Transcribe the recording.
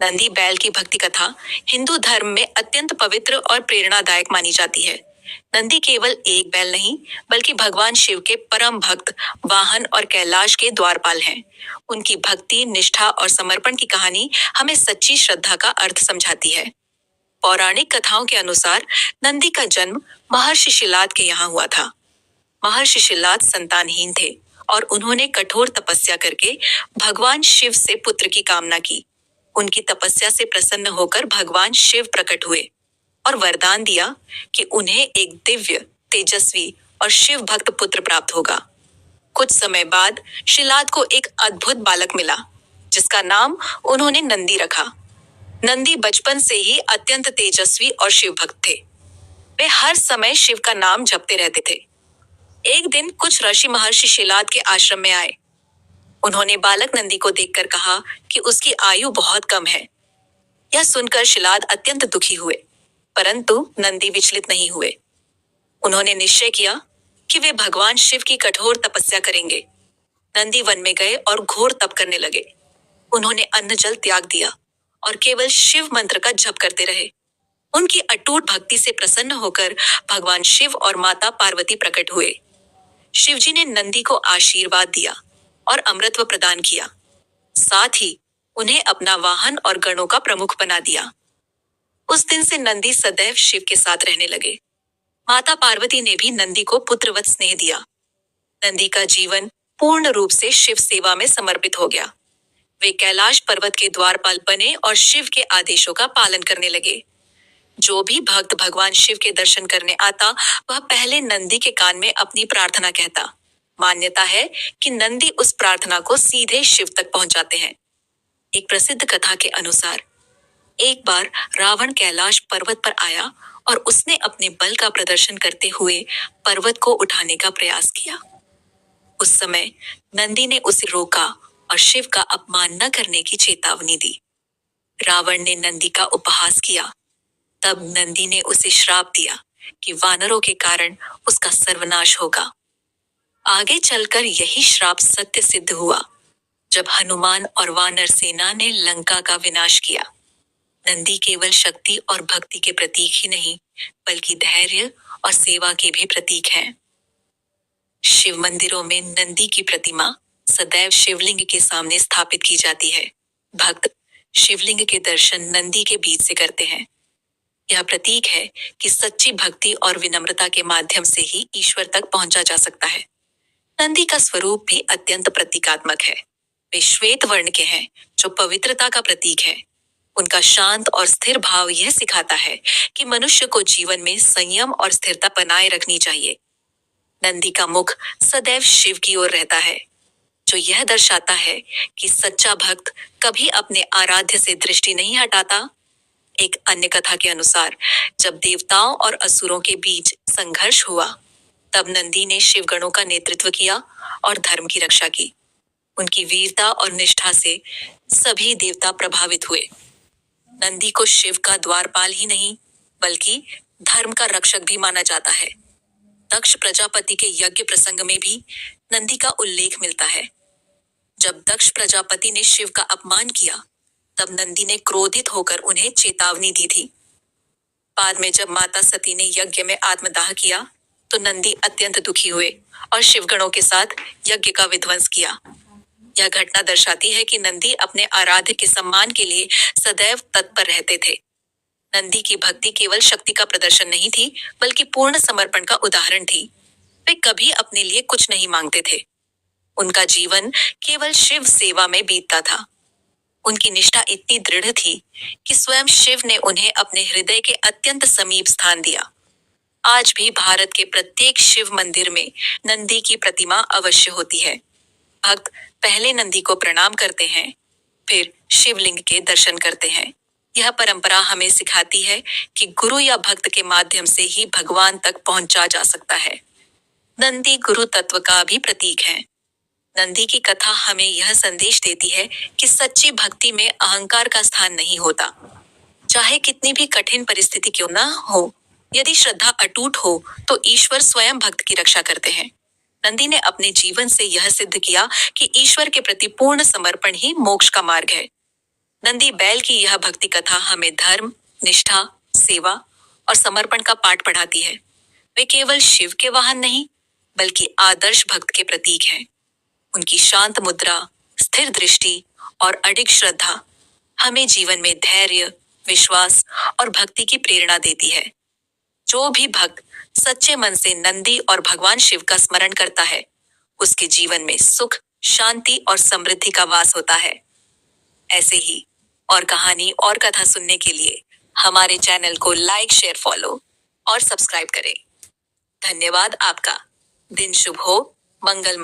नंदी बैल की भक्ति कथा हिंदू धर्म में अत्यंत पवित्र और प्रेरणादायक मानी जाती है। नंदी केवल एक बैल नहीं, बल्कि भगवान शिव के परम भक्त, वाहन और कैलाश के द्वारपाल हैं। उनकी भक्ति, निष्ठा और समर्पण की कहानी हमें सच्ची श्रद्धा का अर्थ समझाती है। पौराणिक कथाओं के अनुसार नंदी का जन्म महर्षि शिलाद के यहाँ हुआ था। महर्षि शिलाद संतानहीन थे और उन्होंने कठोर तपस्या करके भगवान शिव से पुत्र की कामना की। उनकी तपस्या से प्रसन्न होकर भगवान शिव प्रकट हुए और वरदान दिया कि उन्हें एक दिव्य, तेजस्वी और शिव भक्त पुत्र प्राप्त होगा। कुछ समय बाद शिलाद को एक अद्भुत बालक मिला, जिसका नाम उन्होंने नंदी रखा। नंदी बचपन से ही अत्यंत तेजस्वी और शिव भक्त थे। वे हर समय शिव का नाम जपते रहते थे। एक दिन कुछ ऋषि महर्षि शिलाद के आश्रम में आए। उन्होंने बालक नंदी को देखकर कहा कि उसकी आयु बहुत कम है। यह सुनकर शिलाद अत्यंत दुखी हुए, परंतु नंदी विचलित नहीं हुए। उन्होंने निश्चय किया कि वे भगवान शिव की कठोर तपस्या करेंगे। नंदी वन में गए और घोर तप करने लगे। उन्होंने अन्न जल त्याग दिया और केवल शिव मंत्र का जप करते रहे। उनकी अटूट भक्ति से प्रसन्न होकर भगवान शिव और माता पार्वती प्रकट हुए। शिवजी ने नंदी को आशीर्वाद दिया और अमृतत्व प्रदान किया। साथ ही उन्हें अपना वाहन और गणों का प्रमुख बना दिया। उस दिन से नंदी सदैव शिव के साथ रहने लगे। माता पार्वती ने भी नंदी को पुत्रवत स्नेह दिया। नंदी का जीवन पूर्ण रूप से शिव सेवा में समर्पित हो गया। वे कैलाश पर्वत के द्वारपाल बने और शिव के आदेशों का पालन करने लगे। जो भी भक्त भगवान शिव के दर्शन करने आता, वह पहले नंदी के कान में अपनी प्रार्थना कहता। मान्यता है कि नंदी उस प्रार्थना को सीधे शिव तक पहुंचाते हैं। एक प्रसिद्ध कथा के अनुसार एक बार रावण कैलाश पर्वत पर आया और उसने अपने बल का प्रदर्शन करते हुए पर्वत को उठाने का प्रयास किया। उस समय नंदी ने उसे रोका और शिव का अपमान न करने की चेतावनी दी। रावण ने नंदी का उपहास किया। तब नंदी ने उसे श्राप दिया कि वानरों के कारण उसका सर्वनाश होगा। आगे चलकर यही श्राप सत्य सिद्ध हुआ, जब हनुमान और वानर सेना ने लंका का विनाश किया। नंदी केवल शक्ति और भक्ति के प्रतीक ही नहीं, बल्कि धैर्य और सेवा के भी प्रतीक हैं। शिव मंदिरों में नंदी की प्रतिमा सदैव शिवलिंग के सामने स्थापित की जाती है। भक्त शिवलिंग के दर्शन नंदी के बीच से करते हैं। यह प्रतीक है कि सच्ची भक्ति और विनम्रता के माध्यम से ही ईश्वर तक पहुंचा जा सकता है। नंदी का स्वरूप भी अत्यंत प्रतीकात्मक है। वे श्वेत वर्ण के हैं, जो पवित्रता का प्रतीक है। उनका शांत और स्थिर भाव यह सिखाता है कि मनुष्य को जीवन में संयम और स्थिरता बनाए रखनी चाहिए। नंदी का मुख सदैव शिव की ओर रहता है, जो यह दर्शाता है कि सच्चा भक्त कभी अपने आराध्य से दृष्टि नहीं हटाता। एक अन्य कथा के अनुसार जब देवताओं और असुरों के बीच संघर्ष हुआ, तब नंदी ने शिवगणों का नेतृत्व किया और धर्म की रक्षा की। उनकी वीरता और निष्ठा से सभी देवता प्रभावित हुए। नंदी को शिव का द्वारपाल ही नहीं, बल्कि धर्म का रक्षक भी माना जाता है। दक्ष प्रजापति के यज्ञ प्रसंग में भी नंदी का उल्लेख मिलता है। जब दक्ष प्रजापति ने शिव का अपमान किया, तब नंदी ने क्रोधित होकर उन्हें चेतावनी दी थी। बाद में जब माता सती ने यज्ञ में आत्मदाह किया, तो नंदी अत्यंत दुखी हुए और शिवगणों के साथ यज्ञ का विध्वंस किया। यह घटना दर्शाती है कि नंदी अपने आराध्य के सम्मान के लिए सदैव तत्पर रहते थे। नंदी की भक्ति केवल शक्ति का प्रदर्शन नहीं थी, बल्कि पूर्ण समर्पण का उदाहरण थी। वे कभी अपने लिए कुछ नहीं मांगते थे। उनका जीवन केवल शिव सेवा में बीतता था। उनकी निष्ठा इतनी दृढ़ थी कि स्वयं शिव ने उन्हें अपने हृदय के अत्यंत समीप स्थान दिया। आज भी भारत के प्रत्येक शिव मंदिर में नंदी की प्रतिमा अवश्य होती है। भक्त पहले नंदी को प्रणाम करते हैं, फिर शिवलिंग के दर्शन करते हैं। यह परंपरा हमें सिखाती है कि गुरु या भक्त के माध्यम से ही भगवान तक पहुंचा जा सकता है। नंदी गुरु तत्व का भी प्रतीक है। नंदी की कथा हमें यह संदेश देती है कि सच्ची भक्ति में अहंकार का स्थान नहीं होता। चाहे कितनी भी कठिन परिस्थिति क्यों न हो, यदि श्रद्धा अटूट हो, तो ईश्वर स्वयं भक्त की रक्षा करते हैं। नंदी ने अपने जीवन से यह सिद्ध किया कि ईश्वर के प्रति पूर्ण समर्पण ही मोक्ष का मार्ग है। नंदी बैल की यह भक्ति कथा हमें धर्म, निष्ठा, सेवा और समर्पण का पाठ पढ़ाती है। वे केवल शिव के वाहन नहीं, बल्कि आदर्श भक्त के प्रतीक हैं। उनकी शांत मुद्रा, स्थिर दृष्टि और अडिग श्रद्धा हमें जीवन में धैर्य, विश्वास और भक्ति की प्रेरणा देती है। जो भी भक्त सच्चे मन से नंदी और भगवान शिव का स्मरण करता है, उसके जीवन में सुख, शांति और समृद्धि का वास होता है। ऐसे ही और कहानी और कथा सुनने के लिए हमारे चैनल को लाइक, शेयर, फॉलो और सब्सक्राइब करें। धन्यवाद आपका। दिन शुभ हो, मंगल